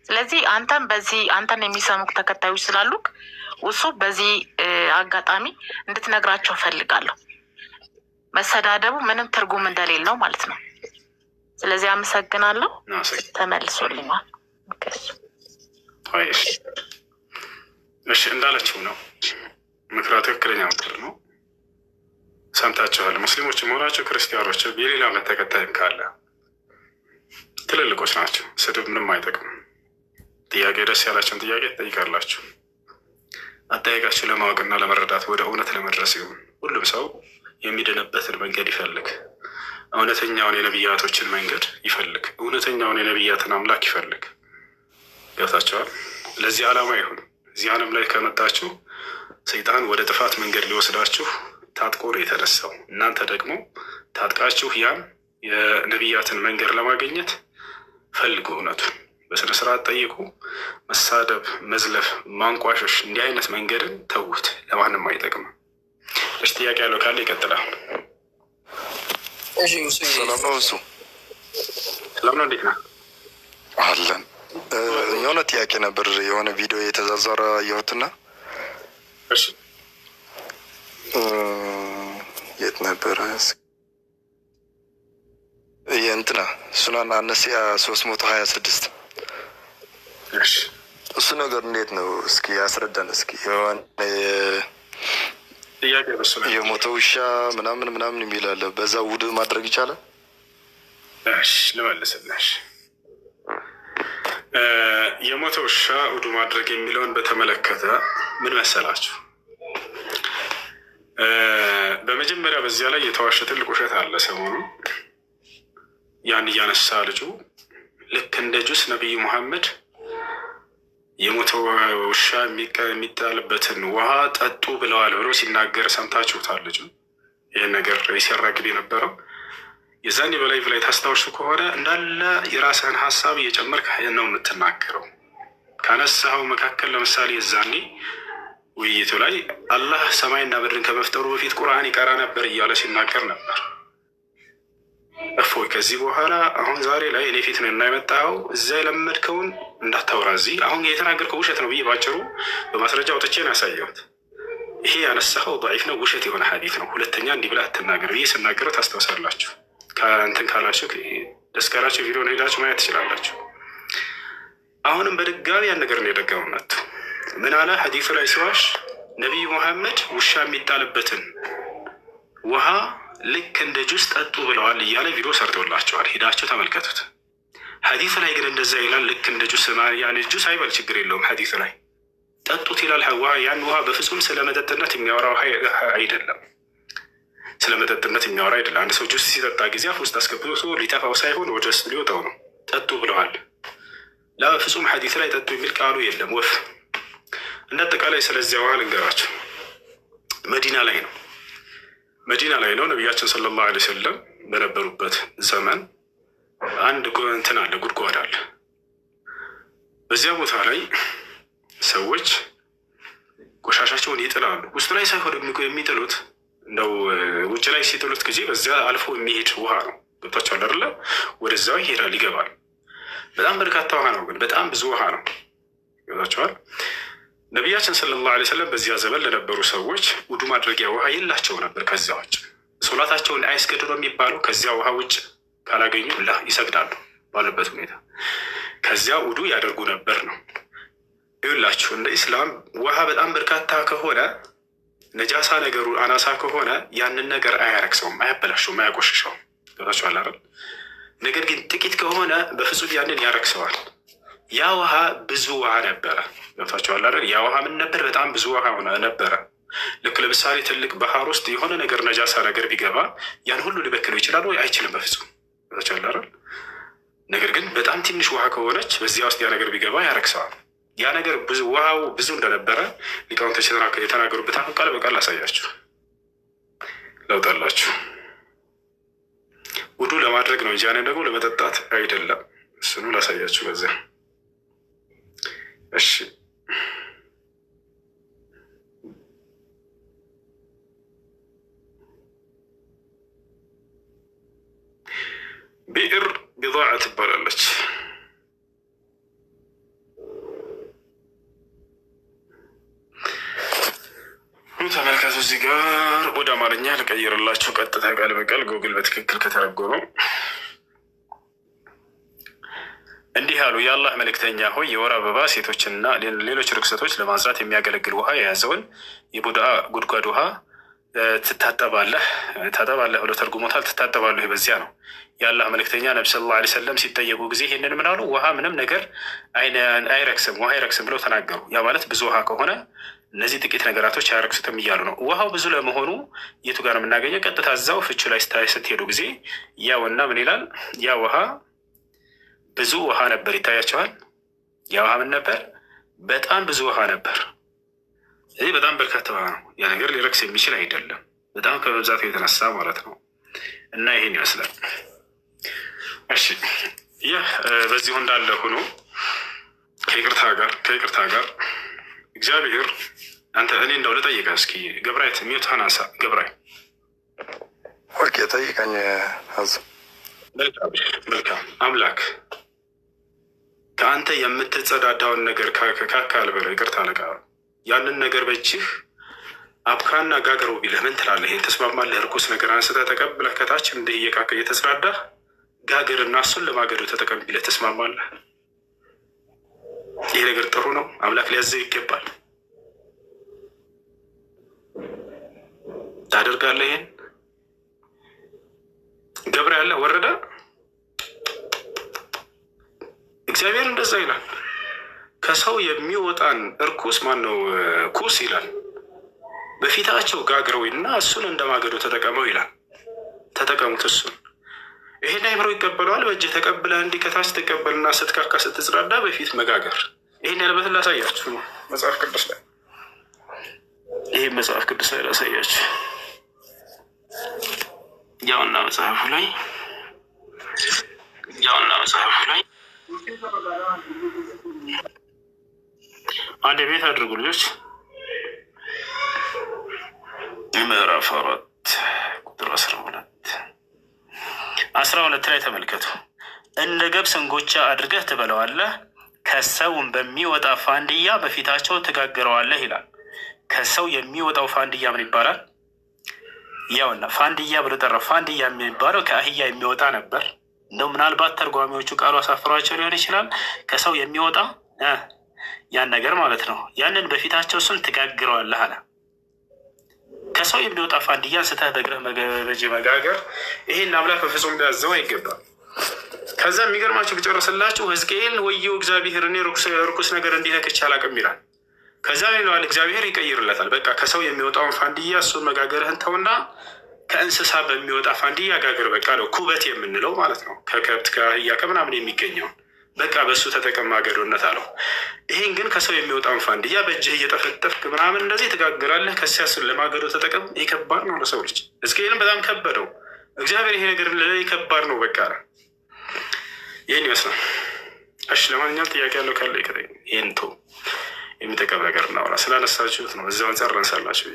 ስለዚህ አንተን የሚሰሙክ ተከታዮች ስላሉክ እሱ በዚህ አጋጣሚ እንድትነግራቸው ፈልጋለሁ። መሰዳደቡ ምንም ትርጉም እንደሌለው ማለት ነው። ስለዚህ አመሰግናለሁ። ተመልሶልኛል። እሺ እንዳለችው ነው። ምክራ ትክክለኛ ምክር ነው። ሰምታችኋል። ሙስሊሞች መሆናቸው ክርስቲያኖች፣ የሌላ እምነት ተከታይም ካለ ትልልቆች ናቸው። ስድብ ምንም አይጠቅም። ጥያቄ ደስ ያላቸውን ጥያቄ ትጠይቃላችሁ። አጠያየቃችሁ ለማወቅና ለመረዳት ወደ እውነት ለመድረስ ይሁን። ሁሉም ሰው የሚድንበትን መንገድ ይፈልግ። እውነተኛውን የነቢያቶችን መንገድ ይፈልግ። እውነተኛውን የነቢያትን አምላክ ይፈልግ። ገብታችኋል? ለዚህ ዓላማ ይሁን። እዚህ ዓለም ላይ ከመጣችሁ ሰይጣን ወደ ጥፋት መንገድ ሊወስዳችሁ ታጥቆ ነው የተነሳው። እናንተ ደግሞ ታጥቃችሁ ያን የነቢያትን መንገድ ለማግኘት ፈልጉ። እውነቱን በስነ ስርዓት ጠይቁ። መሳደብ፣ መዝለፍ፣ ማንቋሸሽ እንዲህ አይነት መንገድን ተዉት። ለማንም አይጠቅምም። እሺ ጥያቄ ያለው ካለ ይቀጥላል። ሰላም ነው። እሱ ሰላም ነው። እንዴት ነህ? አለን። የሆነ ጥያቄ ነበር። የሆነ ቪዲዮ የተዛዛረ አየሁትና እሺ የት ነበረ? የእንትና ሱናን አነሲያ 326 እሺ እሱ ነገር እንዴት ነው? እስኪ ያስረዳን። እስኪ የሆነ ጥያቄ በሱ ላይ የሞተ ውሻ ምናምን የሚላለ በዛ ውድ ማድረግ ይቻላል? እሺ ልመልስልሽ። የሞተ ውሻ ውዱ ማድረግ የሚለውን በተመለከተ ምን መሰላችሁ? በመጀመሪያ በዚያ ላይ የተዋሸ ትልቅ ውሸት አለ። ሰሞኑ ያን እያነሳ ልጁ ልክ እንደ ጁስ ነቢይ ሙሐመድ የሞተ ውሻ የሚጣልበትን ውሃ ጠጡ ብለዋል ብሎ ሲናገር ሰምታችሁታል። ልጁ ይህን ነገር ሲያራግብ የነበረው የዛኔ በላይ ላይ ታስታውሱ ከሆነ እንዳለ የራስህን ሀሳብ እየጨመርክ ነው የምትናገረው። ካነሳኸው መካከል ለምሳሌ የዛኔ ውይይቱ ላይ አላህ ሰማይና ምድርን ከመፍጠሩ በፊት ቁርአን ይቀራ ነበር እያለ ሲናገር ነበር። እፎይ ከዚህ በኋላ አሁን ዛሬ ላይ እኔ ፊት ነው እና የመጣኸው እዛ የለመድከውን እንዳታወራ፣ እዚህ አሁን የተናገርከው ውሸት ነው ብዬ ባጭሩ በማስረጃ አውጥቼ ነው ያሳየሁት። ይሄ ያነሳኸው ضعيف ነው፣ ውሸት የሆነ ሐዲስ ነው። ሁለተኛ እንዲህ ብለህ አትናገር ብዬ ስናገረው ታስታውሳላችሁ። ከእንትን ካላችሁ ደስ ካላችሁ ቪዲዮን ሄዳችሁ ማየት ትችላላችሁ። አሁንም በድጋሚ ያን ነገር ነው የደገመው። መጥቶ ምን አለ? ሐዲሱ ላይ ሲዋሽ ነቢዩ ሙሐመድ ውሻ የሚጣልበትን ውሃ ልክ እንደ ጁስ ጠጡ ብለዋል እያለ ቪዲዮ ሰርተውላቸዋል። ሄዳችሁ ተመልከቱት። ሐዲሱ ላይ ግን እንደዛ ይላል። ልክ እንደ ጁስ ያን ጁስ አይበል ችግር የለውም። ሐዲሱ ላይ ጠጡት ይላል። ያን ውሃ በፍጹም ስለመጠጥነት የሚያወራው አይደለም። ስለመጠጥነት የሚያወራ አይደለም። አንድ ሰው ጁስ ሲጠጣ ጊዜ አፍ ውስጥ አስገብቶ ሊጠፋው ሳይሆን ወደ ውስጥ ሊወጣው ነው። ጠጡ ብለዋል። ለፍጹም ሐዲስ ላይ ጠጡ የሚል ቃሉ የለም። ወፍ እንደ አጠቃላይ ስለዚያ ውሃ ልንገራቸው። መዲና ላይ ነው ነቢያችን ሰለላሁ ዐለይሂ ወሰለም በነበሩበት ዘመን አንድ እንትን አለ፣ ጉድጓድ አለ። በዚያ ቦታ ላይ ሰዎች ቆሻሻቸውን ይጥላሉ። ውስጡ ላይ ሳይሆን የሚጥሉት እንደው ውጭ ላይ ሲጥሉት ጊዜ በዚያ አልፎ የሚሄድ ውሃ ነው። ገብቷቸዋል አይደለ? ወደዛው ይሄዳል፣ ይገባል። በጣም በርካታ ውሃ ነው፣ ግን በጣም ብዙ ውሃ ነው። ገብቷቸዋል። ነቢያችን ሰለላሁ ዐለይሂ ወሰለም በዚያ ዘመን ለነበሩ ሰዎች ውዱ ማድረጊያ ውሃ የላቸው ነበር። ከዚያ ውጭ ሶላታቸውን አይስገዱ ነው የሚባለው። ከዚያ ውሃ ውጭ ካላገኙ ይሰግዳሉ ባሉበት ሁኔታ። ከዚያ ውዱ ያደርጉ ነበር ነው። ይውላችሁ እንደ ኢስላም ውሃ በጣም በርካታ ከሆነ ነጃሳ ነገሩ አናሳ ከሆነ ያንን ነገር አያረክሰውም፣ አያበላሸውም፣ አያቆሽሸውም። ገብታችኋል አይደል? ነገር ግን ጥቂት ከሆነ በፍጹም ያንን ያረክሰዋል። ያ ውሃ ብዙ ውሃ ነበረ። ገብታችኋል አይደል? ያ ውሃ ምን ነበር? በጣም ብዙ ውሃ ነበረ። ልክ ለምሳሌ ትልቅ ባህር ውስጥ የሆነ ነገር ነጃሳ ነገር ቢገባ ያን ሁሉ ሊበክለው ይችላል ወይ? አይችልም በፍጹም። ገብታችኋል አይደል? ነገር ግን በጣም ትንሽ ውሃ ከሆነች በዚያ ውስጥ ያ ነገር ቢገባ ያረክሰዋል። ያ ነገር ብዙ ውሃው ብዙ እንደነበረ ሊቃውንቶች የተናገሩበት አሁን ቃል በቃል ላሳያችሁ። ለውጣላችሁ ውዱ ለማድረግ ነው እንጂ ያንን ደግሞ ለመጠጣት አይደለም። እሱኑ ላሳያችሁ በዚያ። እሺ ቢዕር ቢضاعة ትባላለች። ተመልከቱ። እዚህ ጋር ወደ አማርኛ ልቀይርላችሁ ቀጥታ ቃል በቃል ጉግል በትክክል ከተረጎመው እንዲህ አሉ። የአላህ መልእክተኛ ሆይ የወር አበባ ሴቶችና ሌሎች ርክሰቶች ለማጽዳት የሚያገለግል ውሃ የያዘውን የቡድአ ጉድጓድ ውሃ ታጠባለህ ብሎ ተርጉሞታል። ትታጠባለህ በዚያ ነው። የአላህ መልእክተኛ ነቢ ሰለላሁ ዐለይሂ ወሰለም ሲጠየቁ ጊዜ ይህንን ምን አሉ? ውሃ ምንም ነገር አይረክስም፣ ውሃ አይረክስም ብለው ተናገሩ። ያ ማለት ብዙ ውሃ ከሆነ እነዚህ ጥቂት ነገራቶች አያረክሱትም እያሉ ነው። ውሃው ብዙ ለመሆኑ የቱ ጋር የምናገኘው? ቀጥታ እዛው ፍቹ ላይ ስትሄዱ ጊዜ ያውና ምን ይላል? ያ ውሃ ብዙ ውሃ ነበር። ይታያቸዋል። ያ ውሃ ምን ነበር? በጣም ብዙ ውሃ ነበር። ይህ በጣም በርካታ ውሃ ነው። ያ ነገር ሊረክስ የሚችል አይደለም፣ በጣም ከመብዛቱ የተነሳ ማለት ነው። እና ይህን ይመስላል። እሺ ይህ በዚሁ እንዳለ ሆኖ ከይቅርታ ጋር እግዚአብሔር አንተ እኔ እንደው ልጠይቅህ እስኪ ገብራይት ሚውትህን አንሳ። ገብራይ ኦኬ፣ ጠይቀኝ። መልካም አምላክ ከአንተ የምትጸዳዳውን ነገር ካካል በለው ይቅርታ ለቃ ያንን ነገር በእጅህ አብካና ጋገሩ ቢልህ ምን ትላለህ? ይህን ተስማማለህ? እርኩስ ነገር አንስተህ ተቀብለህ ከታች እንዲህ እየካከ እየተስራዳህ ጋገርና እሱን ለማገዶ ተጠቀም ቢልህ ተስማማለህ? ይህ ነገር ጥሩ ነው? አምላክ ሊያዘው ይገባል? ታደርጋለህ? ይህን ገብረ ያለ ወረደ። እግዚአብሔር እንደዛ ይላል። ከሰው የሚወጣን እርኩስ ማነው ኩስ ይላል በፊታቸው ጋግረው እና እሱን እንደማገዶ ተጠቀመው ይላል። ተጠቀሙት እሱን። ይሄን አይምሮ ይቀበለዋል። በእጅህ ተቀብለህ እንዲህ ከታች ትቀበልና ስትካካ ስትጽዳዳ በፊት መጋገር። ይሄን ያለበትን ላሳያችሁ ነው መጽሐፍ ቅዱስ ላይ። ይሄን መጽሐፍ ቅዱስ ላይ ላሳያችሁ። ያውና መጽሐፉ ላይ አንድ ቤት አድርጉ ልጆች። ምዕራፍ 4 ቁጥር 12 ላይ ተመልከቱ። እንደ ገብስ እንጎቻ አድርገህ ትበለዋለህ፣ ከሰውም በሚወጣ ፋንድያ በፊታቸው ትጋግረዋለህ ይላል። ከሰው የሚወጣው ፋንድያ ምን ይባላል? ያውና ፋንድያ ብሎ ጠራ። ፋንድያ የሚባለው ከአህያ የሚወጣ ነበር። እንደው ምናልባት ተርጓሚዎቹ ቃሉ አሳፍሯቸው ሊሆን ይችላል። ከሰው የሚወጣ ያን ነገር ማለት ነው። ያንን በፊታቸው እሱን ትጋግረዋለህ አለ። ከሰው የሚወጣ ፋንድያ ስተህ በእግረህ በእጅ መጋገር ይሄን አምላክ በፍጹም ሊያዘው አይገባም። ከዛ የሚገርማችሁ ብጨርስላችሁ ሕዝቅኤል ወየው እግዚአብሔር እኔ ርኩስ ነገር እንዲነክች አላውቅም ይላል። ከዛ ይለዋል እግዚአብሔር ይቀይርለታል። በቃ ከሰው የሚወጣውን ፋንድያ እሱን መጋገርህን ተውና ከእንስሳ በሚወጣ ፋንድያ ጋገር በቃ ነው። ኩበት የምንለው ማለት ነው። ከከብት ከአህያ ከምናምን የሚገኘውን በቃ በእሱ ተጠቀም ማገዶነት አለው። ይሄን ግን ከሰው የሚወጣውን ፋንድያ በእጅህ እየጠፈጠፍክ ምናምን እንደዚህ ትጋግራለህ። ከዚያ እሱን ለማገዶ ተጠቀም። ከባድ ነው ለሰው ልጅ። ሕዝቅኤልም በጣም ከበደው። እግዚአብሔር ይሄ ነገር ለላይ ከባድ ነው በቃ ይህን ይመስላል። እሺ ለማንኛውም ጥያቄ ያለው ካለ ይከተኝ። ይህን ቶ የሚጠቀም ነገር እናውራ። ስላነሳችሁት ነው እዚያው አንጻር ረንሳላችሁ።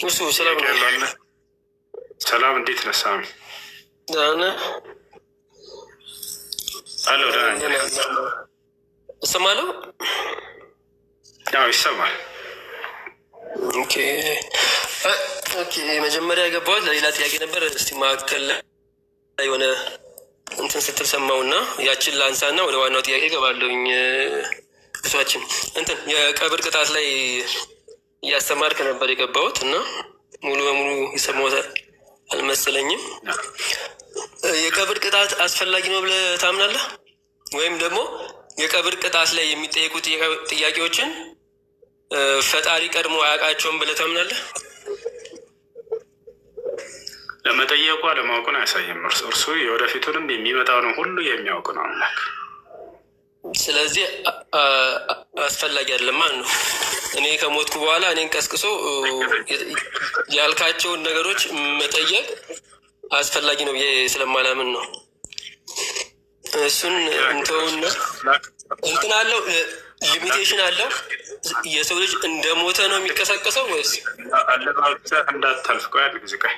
እሱ ሰላም ሰላም፣ እንዴት ነህ ሳሚ? ደህና አሎ። ደህና እሰማለሁ። አዎ ይሰማል። ኦኬ መጀመሪያ የገባሁት ለሌላ ጥያቄ ነበር። እስቲ መካከል ላይ የሆነ እንትን ስትል ሰማውና ያችን ላንሳና ወደ ዋናው ጥያቄ እገባለሁኝ። እሷችን እንትን የቀብር ቅጣት ላይ እያስተማርክ ነበር የገባሁት እና ሙሉ በሙሉ ይሰማዎታል አልመሰለኝም። የቀብር ቅጣት አስፈላጊ ነው ብለህ ታምናለህ? ወይም ደግሞ የቀብር ቅጣት ላይ የሚጠየቁ ጥያቄዎችን ፈጣሪ ቀድሞ አያውቃቸውም ብለህ ታምናለህ? ለመጠየቁ አለማወቁን አያሳይም። እርሱ የወደፊቱንም የሚመጣውን ሁሉ የሚያውቅ ነው አምላክ። ስለዚህ አስፈላጊ አይደለም ማለት ነው። እኔ ከሞትኩ በኋላ እኔን ቀስቅሶ ያልካቸውን ነገሮች መጠየቅ አስፈላጊ ነው ብዬ ስለማላምን ነው። እሱን እንተውና እንትን አለው ሊሚቴሽን አለው። የሰው ልጅ እንደሞተ ነው የሚቀሰቀሰው ወይስ እንዳታልፍ? ቆይ አንድ ጊዜ ቆይ።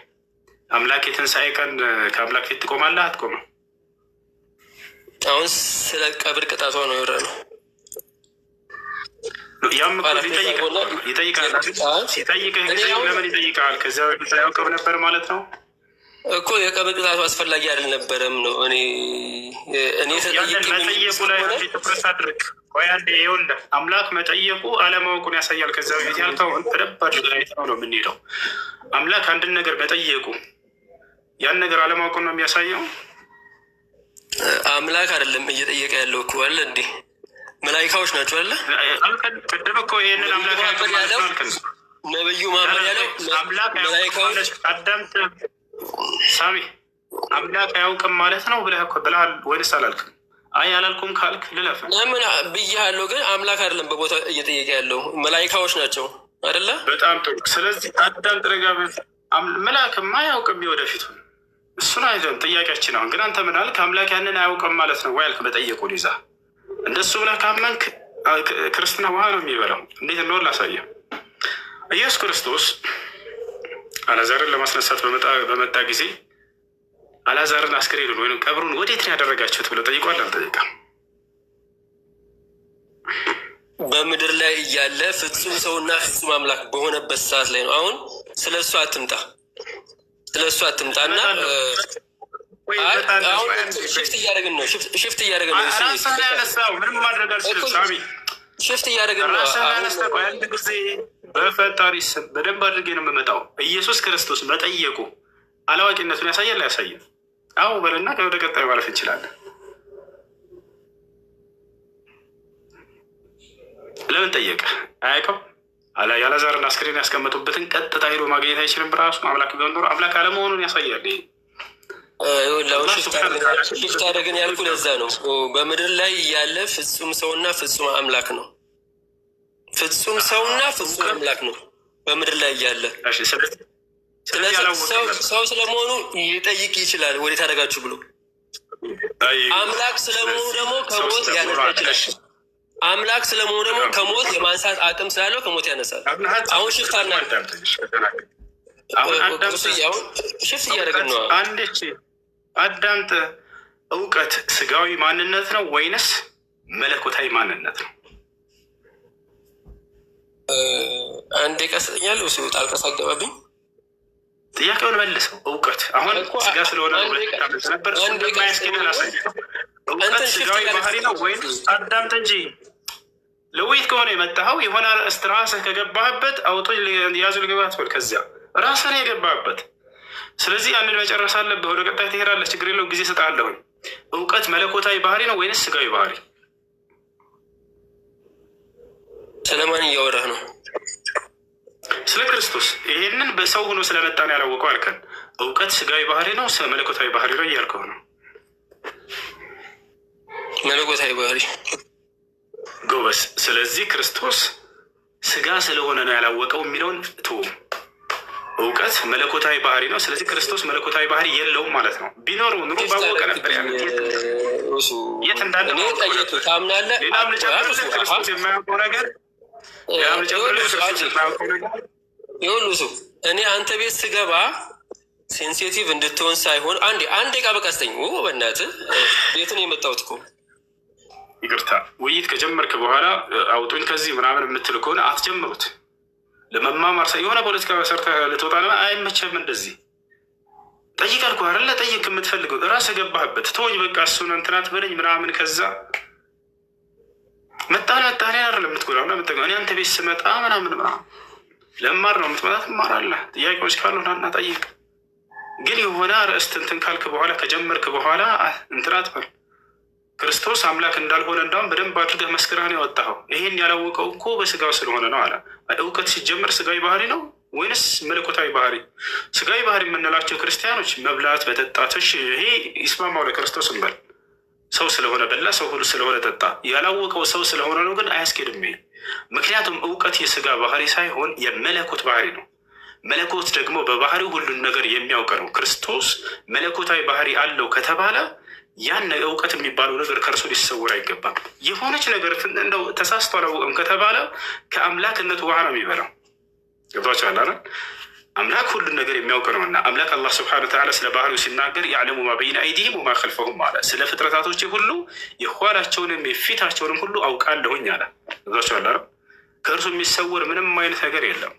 አምላክ የትንሣኤ ቀን ከአምላክ ፊት ትቆማለህ አትቆምም? አሁን ስለ ቀብር ቅጣቷ ነው የወራ ነው። ያም ይጠይቃል። ሲጠይቅህ ጊዜ ለምን ይጠይቃል? ከዚያ በፊት ያውቅም ነበር ማለት ነው እኮ። የቀብር ቅጣቱ አስፈላጊ አልነበረም ነው። እኔ መጠየቁ ላይ ትኩረት አድርግ። ቆይ አንዴ ይኸውልህ፣ አምላክ መጠየቁ አለማወቁን ያሳያል። ከዚያ በፊት ያልከውን በደንብ አድርገህ አይተኸው ነው የምንሄደው። አምላክ አንድን ነገር መጠየቁ ያን ነገር አለማወቁን ነው የሚያሳየው። አምላክ አይደለም እየጠየቀ ያለው እኮ አለ እንዴ፣ መላይካዎች ናቸው አለ። ቅድም እኮ ይህንን አምላክ ያለው ነብዩ መሐመድ ያለው መላይካዎች አዳምጥ ሳሚ፣ አምላክ አያውቅም ማለት ነው ብለሃል ወይንስ አላልክም? አይ አላልኩም ካልክ ልለፍ። ለምን ብያለሁ፣ ግን አምላክ አይደለም በቦታ እየጠየቀ ያለው መላይካዎች ናቸው አይደለ? በጣም ጥሩ። ስለዚህ አዳምጥ ረጋ። መላክማ አያውቅም የወደፊቱ እሱን አይደለም ጥያቄያችን። አሁን ግን አንተ ምን አልክ? አምላክ ያንን አያውቅም ማለት ነው ወይ አልክ። መጠየቁን ይዛ እንደሱ ብለህ ካመንክ ክርስትና ውሃ ነው የሚበላው። እንዴት እንደሆነ ላሳየህ። ኢየሱስ ክርስቶስ አልዓዛርን ለማስነሳት በመጣ ጊዜ አልዓዛርን አስክሬኑን ወይም ቀብሩን ወዴት ነው ያደረጋችሁት ብሎ ጠይቋል? አልጠየቀም? በምድር ላይ እያለ ፍጹም ሰውና ፍጹም አምላክ በሆነበት ሰዓት ላይ ነው። አሁን ስለ እሱ አትምጣ፣ ስለ እሱ አትምጣና አሁን ሽፍት እያደረግን ነው። ሽፍት እያደረግን ነው። ምንም ማድረግ አልችልም ሳሚ። ሽፍት እያደረግን ነው። አንድ ጊዜ በፈጣሪ ስም በደንብ አድርጌ ነው የምመጣው። ኢየሱስ ክርስቶስ መጠየቁ አላዋቂነቱን ያሳያል አያሳይም? አዎ በልና ወደ ቀጣዩ ማለፍ እንችላለን። ለምን ጠየቀ? አያውቅም? የአልዓዛርን አስክሬን ያስቀመጡበትን ቀጥታ ሄዶ ማግኘት አይችልም። በራሱ አምላክ ቢሆን ኖሮ አምላክ አለመሆኑን ያሳያል። ሽፍት አደረግን ያልኩ ለዛ ነው። በምድር ላይ ያለ ፍጹም ሰውና ፍጹም አምላክ ነው። ፍጹም ሰውና ፍጹም አምላክ ነው በምድር ላይ ያለ። ስለዚህ ሰው ስለመሆኑ ሊጠይቅ ይችላል ወዴት አደረጋችሁ ብሎ። አምላክ ስለመሆኑ ደግሞ ከሞት ያነሳ ይችላል። አምላክ ስለመሆኑ ደግሞ ከሞት የማንሳት አቅም ስላለው ከሞት ያነሳል። አሁን ሽፍት ሽፍት እያደረግን ነው። አዳምጥ። እውቀት ስጋዊ ማንነት ነው ወይንስ መለኮታዊ ማንነት ነው? አንዴ ቀስኛል እሱ ጣልቃ ሳገባብኝ ጥያቄውን መልሰው። እውቀት አሁን ስጋ ስለሆነ ነበር እንደማያስኬድ ላሳይ። እውቀት ስጋዊ ባህሪ ነው ወይንስ? አዳምጥ እንጂ ለውይይት ከሆነ የመጣኸው የሆነ ራስህ ከገባህበት አውጦ ያዙ ልግባት በል። ከዚያ ራስህ ነው የገባህበት። ስለዚህ አንድ መጨረስ አለብህ። ወደ ቀጣይ ትሄዳለህ። ችግር የለውም፣ ጊዜ እሰጥሃለሁኝ። እውቀት መለኮታዊ ባህሪ ነው ወይንስ ስጋዊ ባህሪ? ስለማን እያወራህ ነው? ስለ ክርስቶስ። ይሄንን በሰው ሆኖ ስለመጣ ነው ያላወቀው አልከን። እውቀት ስጋዊ ባህሪ ነው መለኮታዊ ባህሪ ነው እያልከው ነው። መለኮታዊ ባህሪ ጎበስ። ስለዚህ ክርስቶስ ስጋ ስለሆነ ነው ያላወቀው የሚለውን ትው። እውቀት መለኮታዊ ባህሪ ነው። ስለዚህ ክርስቶስ መለኮታዊ ባህሪ የለውም ማለት ነው። ቢኖረው ኑሮ ባወቀ ነበር። የት እንዳለ ታምናለህ? ሌላም ልጨምርልህ፣ ክርስቶስ የማያውቀው ነገር የሁሉ ሰው እኔ አንተ ቤት ስገባ ሴንሲቲቭ እንድትሆን ሳይሆን አንዴ ቃ በቃስተኝ በእናትህ ቤትን የመጣሁት እኮ ይቅርታ። ውይይት ከጀመርክ በኋላ አውጡኝ ከዚህ ምናምን የምትል ከሆነ አትጀምሩት። ለመማማር የሆነ ፖለቲካ ሰርተህ ልትወጣ አይመቸም። እንደዚህ ጠይቅ አልኩህ አይደለ? ጠይቅ የምትፈልገው እራስህ ገባህበት። ተወኝ በቃ እሱን እንትናት በለኝ ምናምን። ከዛ መጣን አይደለም የምትጎዳው እና የምትገ እኔ አንተ ቤት ስመጣ ምናምን ለማር ነው የምትመጣ ትማራለህ። ጥያቄዎች ካሉ ና ጠይቅ። ግን የሆነ ርዕስት እንትን ካልክ በኋላ ከጀመርክ በኋላ እንትን አትበል። ክርስቶስ አምላክ እንዳልሆነ እንዳውም በደንብ አድርገህ መስክረህ ነው ያወጣኸው። ይሄን ያላወቀው እኮ በስጋው ስለሆነ ነው አለ። እውቀት ሲጀመር ስጋዊ ባህሪ ነው ወይንስ መለኮታዊ ባህሪ? ስጋዊ ባህሪ የምንላቸው ክርስቲያኖች መብላት፣ መጠጣቶች ይሄ ይስማማው ለክርስቶስ እንበል። ሰው ስለሆነ በላ፣ ሰው ሁሉ ስለሆነ ጠጣ። ያላወቀው ሰው ስለሆነ ነው ግን አያስኬድም ይሄ። ምክንያቱም እውቀት የስጋ ባህሪ ሳይሆን የመለኮት ባህሪ ነው። መለኮት ደግሞ በባህሪው ሁሉን ነገር የሚያውቅ ነው። ክርስቶስ መለኮታዊ ባህሪ አለው ከተባለ ያን እውቀት የሚባለው ነገር ከእርሱ ሊሰውር አይገባም። የሆነች ነገር እንደው ተሳስቶ አላወቅም ከተባለ ከአምላክነቱ ውሃ ነው የሚበላው። ገብቷችኋል አይደል? አምላክ ሁሉን ነገር የሚያውቅ ነውና አምላክ አላህ ስብሐነሁ ወተዓላ ስለ ባህሪው ሲናገር ያዕለሙ ማ በይነ አይዲሂም ወማ ኸልፈሁም አለ። ስለ ፍጥረታቶች ሁሉ የኋላቸውንም የፊታቸውንም ሁሉ አውቃለሁኝ አለ። ገብቷችኋል አይደል? ከእርሱ የሚሰውር ምንም አይነት ነገር የለም።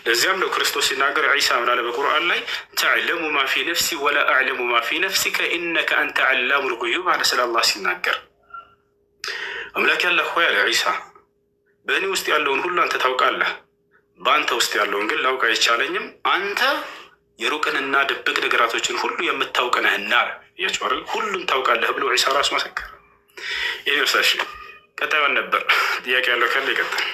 ለዚያም ነው ክርስቶስ ሲናገር ዒሳ ምን አለ በቁርአን ላይ ተዕለሙ ማ ፊ ነፍሲ ወላ አዕለሙ ማ ፊ ነፍሲከ ኢነከ አንተ ዓላሙል ጉዩብ አለ። ስለ አላህ ሲናገር አምላክ ያለህ ሆይ አለ ዒሳ በእኔ ውስጥ ያለውን ሁሉ አንተ ታውቃለህ፣ በአንተ ውስጥ ያለውን ግን ላውቅ አይቻለኝም። አንተ የሩቅንና ድብቅ ነገራቶችን ሁሉ የምታውቅ ነህና ያቸዋል ሁሉን ታውቃለህ ብሎ ዒሳ ራሱ መሰከረ። ይህ ነፍሳሽ ቀጣዩን ነበር። ጥያቄ ያለው ካለ ይቀጥል።